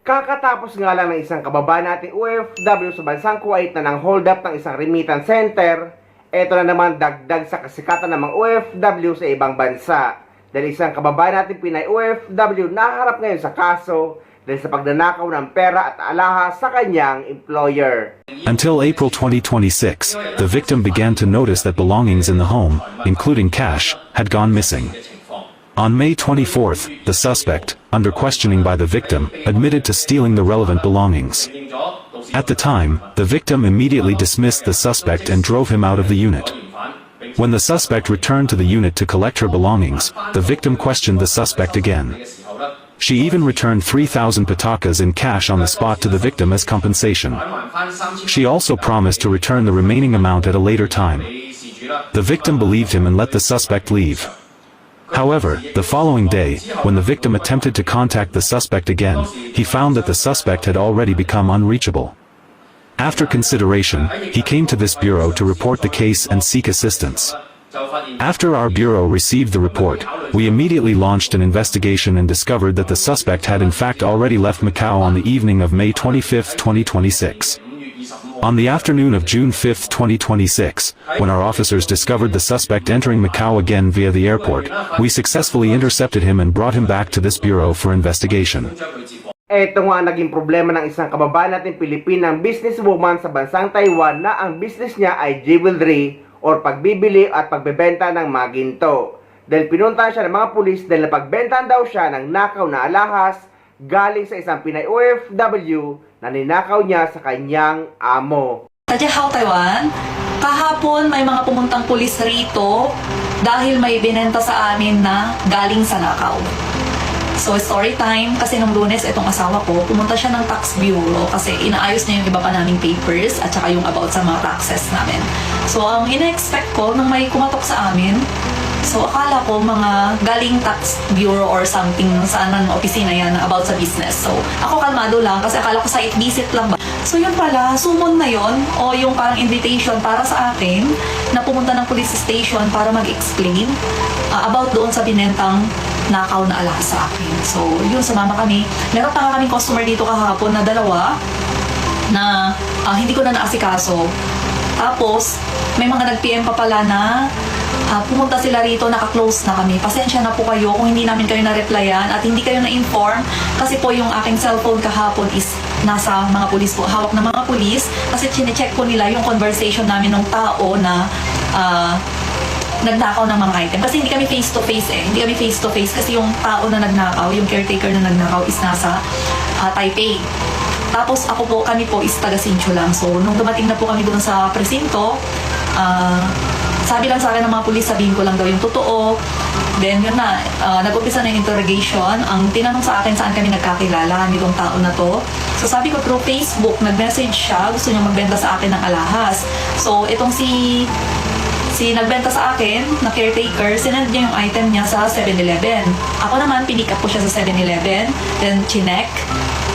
Kakatapos nga lang ng isang kababayan nating OFW sa bansang Kuwait na nang hold up ng isang remittance center, eto na naman dagdag sa kasikatan ng mga OFW sa ibang bansa. Dahil isang kababayan nating Pinay OFW naharap ngayon sa kaso dahil sa pagnanakaw ng pera at alahas sa kanyang employer. Until April 2026, the victim began to notice that belongings in the home, including cash, had gone missing. On May 24th, the suspect, under questioning by the victim, admitted to stealing the relevant belongings. At the time, the victim immediately dismissed the suspect and drove him out of the unit. When the suspect returned to the unit to collect her belongings, the victim questioned the suspect again. She even returned 3,000 patakas in cash on the spot to the victim as compensation. She also promised to return the remaining amount at a later time. The victim believed him and let the suspect leave. However, the following day, when the victim attempted to contact the suspect again, he found that the suspect had already become unreachable. After consideration, he came to this bureau to report the case and seek assistance. After our bureau received the report, we immediately launched an investigation and discovered that the suspect had in fact already left Macau on the evening of May 25, 2026. On the afternoon of June 5, 2026, when our officers discovered the suspect entering Macau again via the airport, we successfully intercepted him and brought him back to this bureau for investigation. Ito nga ang naging problema ng isang kababayan nating Pilipinang businesswoman sa bansang Taiwan na ang business niya ay jewelry or pagbibili at pagbebenta ng mga ginto. Dahil pinuntahan siya ng mga pulis dahil napagbentahan daw siya ng nakaw na alahas galing sa isang Pinay OFW na ninakaw niya sa kanyang amo. Sa Jiahao, Taiwan, kahapon may mga pumuntang pulis rito dahil may binenta sa amin na galing sa nakaw. So story time, kasi nung Lunes itong asawa ko, pumunta siya ng tax bureau kasi inaayos niya yung iba pa naming papers at saka yung about sa mga taxes namin. So ang ina-expect ko nung may kumatok sa amin, so akala ko mga galing tax bureau or something saan ng opisina yan about sa business. So ako kalmado lang kasi akala ko site visit lang ba. So yun pala, summon na yon o yung parang invitation para sa akin na pumunta ng police station para mag-explain about doon sa binentang nakaw na alahas sa akin. So yun, sumama kami. Meron pa nga kaming customer dito kahapon na dalawa na hindi ko na naasikaso. Tapos may mga nag-PM pa pala na pumunta sila rito, naka-close na kami. Pasensya na po kayo kung hindi namin kayo na-replyan at hindi kayo na-inform kasi po yung aking cellphone kahapon is nasa mga pulis po, hawak ng mga pulis kasi chinecheck po nila yung conversation namin ng tao na nagnakaw ng mga item. Kasi hindi kami face-to-face Hindi kami face-to-face kasi yung tao na nagnakaw, yung caretaker na nagnakaw is nasa Taipei. Tapos kami po is taga-Sincho lang. So, nung dumating na po kami doon sa presinto, sabi lang sa akin ng mga pulis, sabihin ko lang daw yung totoo. Then, yun na, nag-umpisa na yung interrogation. Ang tinanong sa akin saan kami nagkakilala, nitong tao na to. So, sabi ko through Facebook, nag-message siya, gusto niya magbenta sa akin ng alahas. So, itong si nagbenta sa akin, na caretaker, sinend niya yung item niya sa 7-Eleven. Ako naman, pinick up ko siya sa 7-Eleven, then chinek.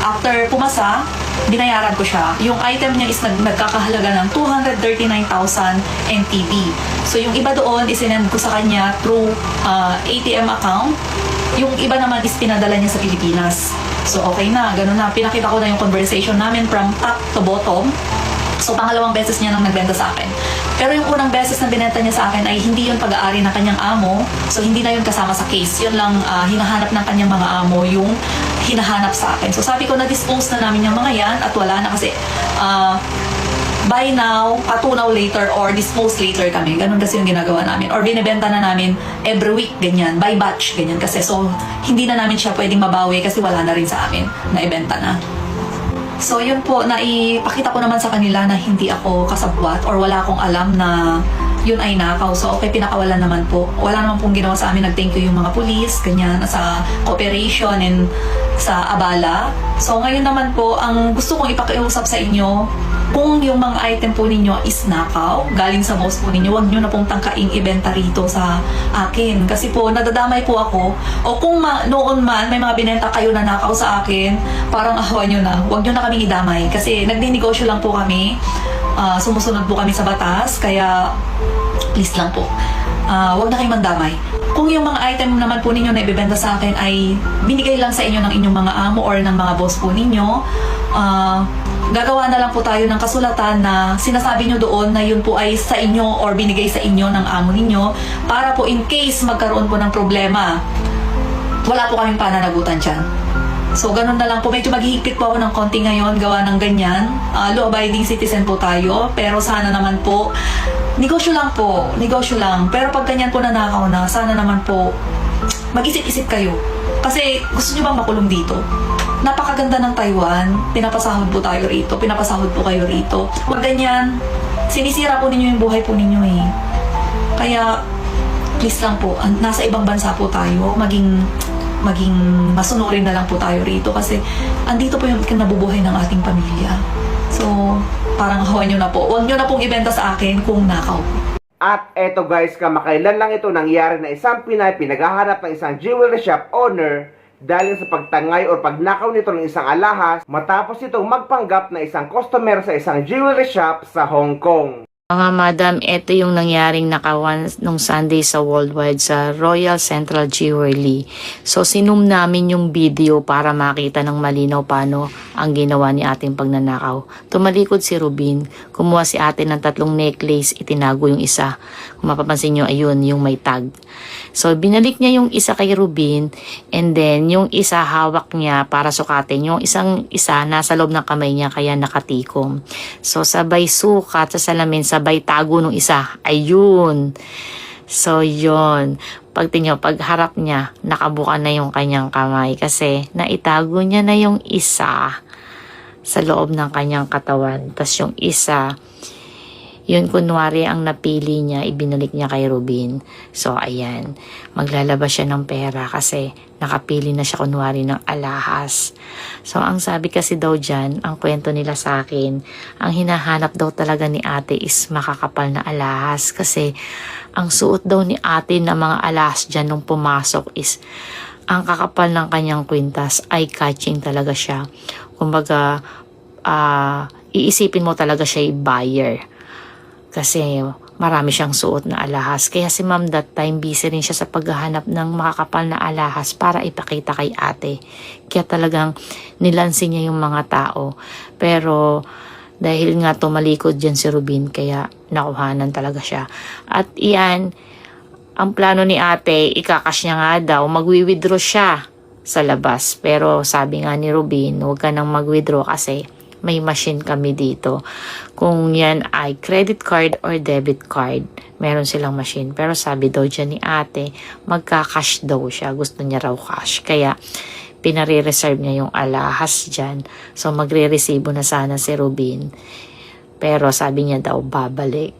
After pumasa, binayaran ko siya. Yung item niya is nagkakahalaga ng 239,000 NTD. So yung iba doon, isinend ko sa kanya through ATM account. Yung iba naman is pinadala niya sa Pilipinas. So okay na, ganun na. Pinakita ko na yung conversation namin from top to bottom. So pangalawang beses niya nang nagbenta sa akin. Pero yung unang beses na binenta niya sa akin ay hindi yun pag-aari ng kanyang amo. So hindi na yun kasama sa case. Yun lang hinahanap ng kanyang mga amo yung hinahanap sa akin. So sabi ko na-dispose na namin yung mga yan at wala na kasi buy now, patunaw later or dispose later kami. Ganun kasi yung ginagawa namin. Or binibenta na namin every week, ganyan. By batch, ganyan kasi. So hindi na namin siya pwedeng mabawi kasi wala na rin sa amin na ibenta na. So yun po, naipakita ko naman sa kanila na hindi ako kasabwat or wala akong alam na yun ay nakaw. So okay, pinakawalan naman po. Wala naman pong ginawa sa amin. Nag-thank you yung mga police, ganyan, sa cooperation and sa abala. So ngayon naman po, ang gusto kong ipakiusap sa inyo, kung yung mga item po ninyo is nakaw, galing sa boss po ninyo, huwag nyo na pong tangkaing ibenta rito sa akin. Kasi po, nadadamay po ako. O kung noon man, may mga binenta kayo na nakaw sa akin, parang ahawan nyo na. Huwag nyo na kaming idamay. Kasi nagninegosyo lang po kami. Sumusunod po kami sa batas. Kaya, please lang po. Huwag na kayong mandamay. Kung yung mga item naman po ninyo na ibebenta sa akin ay binigay lang sa inyo ng inyong mga amo or ng mga boss po ninyo, gagawa na lang po tayo ng kasulatan na sinasabi nyo doon na yun po ay sa inyo or binigay sa inyo ng amo ninyo para po in case magkaroon po ng problema, wala po kaming pananagutan dyan. So, ganun na lang po. Medyo maghihigpit po ako ng konti ngayon, gawa ng ganyan. Law-abiding citizen po tayo, pero sana naman po, negosyo lang po, negosyo lang. Pero pag ganyan po nanakaw na, sana naman po, mag-isip-isip kayo. Kasi gusto nyo bang makulong dito? Napakaganda ng Taiwan, pinapasahod po tayo rito, pinapasahod po kayo rito. Huwag ganyan, sinisira po ninyo yung buhay po ninyo eh. Kaya, please lang po, nasa ibang bansa po tayo, maging masunurin na lang po tayo rito kasi andito po yung kinabubuhay ng ating pamilya. So, parang hawan nyo na po. Huwag nyo na pong ibenta sa akin kung nakaw. At eto guys, kamakailan lang ito nangyari na isang Pinay pinaghahanap ng isang jewelry shop owner dahil sa pagtangay o pagnakaw nito ng isang alahas matapos itong magpanggap na isang customer sa isang jewelry shop sa Hong Kong. Mga madam, ito yung nangyaring nakawan nung Sunday sa Worldwide sa Royal Central Jewelry. So, sinum namin yung video para makita ng malinaw paano ang ginawa ni ating pagnanakaw. Tumalikod si Rubin, kumuha si ate ng 3 necklace, itinago yung isa. Kung mapapansin nyo, ayun, yung may tag. So, binalik niya yung isa kay Rubin, and then yung isa hawak niya para sukatin. Yung isa nasa loob ng kamay niya, kaya nakatikom. So, sabay sukat sa salamin, sabay tago nung isa. Ayun. So, yun. Pag harap niya, nakabuka na yung kanyang kamay kasi naitago niya na yung isa sa loob ng kanyang katawan. Tapos yung isa, yun kunwari ang napili niya, ibinalik niya kay Rubin. So, ayan. Maglalabas siya ng pera kasi nakapili na siya kunwari ng alahas. So, ang sabi kasi daw dyan, ang kwento nila sa akin, ang hinahanap daw talaga ni ate is makakapal na alahas. Kasi, ang suot daw ni ate na mga alahas dyan nung pumasok is, ang kakapal ng kanyang kwintas, eye-catching talaga siya. Kumbaga, iisipin mo talaga siya yung buyer. Kasi marami siyang suot na alahas. Kaya si ma'am that time busy rin siya sa paghahanap ng makakapal na alahas para ipakita kay ate. Kaya talagang nilansin niya yung mga tao. Pero dahil nga tumalikod dyan si Rubin, kaya nakuhanan talaga siya. At iyan, ang plano ni ate, ikakash niya nga daw, magwi-withdraw siya sa labas. Pero sabi nga ni Rubin, huwag ka nang mag-withdraw kasi may machine kami dito. Kung yan ay credit card or debit card, meron silang machine. Pero sabi daw dyan ni ate, magka-cash daw siya. Gusto niya raw cash. Kaya, pinare-reserve niya yung alahas dyan. So, magre-resibo na sana si Rubin. Pero sabi niya daw, babalik.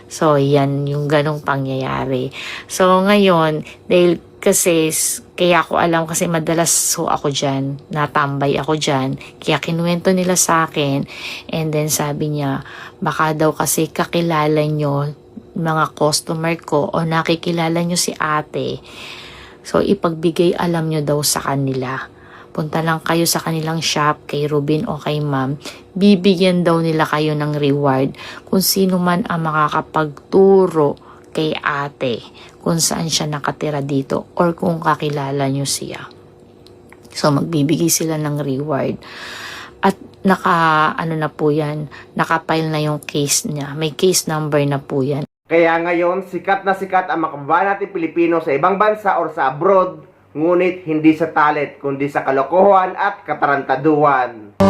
So, yan yung ganong pangyayari. So, ngayon, dahil kasi, kaya ako alam kasi madalas ako dyan, natambay ako dyan, kaya kinuwento nila sa akin, and then sabi niya, baka daw kasi kakilala nyo, mga customer ko, o nakikilala nyo si ate, so ipagbigay alam nyo daw sa kanila. Punta lang kayo sa kanilang shop, kay Rubin o kay ma'am, bibigyan daw nila kayo ng reward kung sino man ang makakapagturo kay ate kung saan siya nakatira dito or kung kakilala nyo siya. So, magbibigay sila ng reward. At na po yan, nakapile na yung case niya. May case number na po yan. Kaya ngayon, sikat na sikat ang mga kababayan natin Pilipino sa ibang bansa or sa abroad, ngunit hindi sa talent, kundi sa kalokohan at katarantaduhan.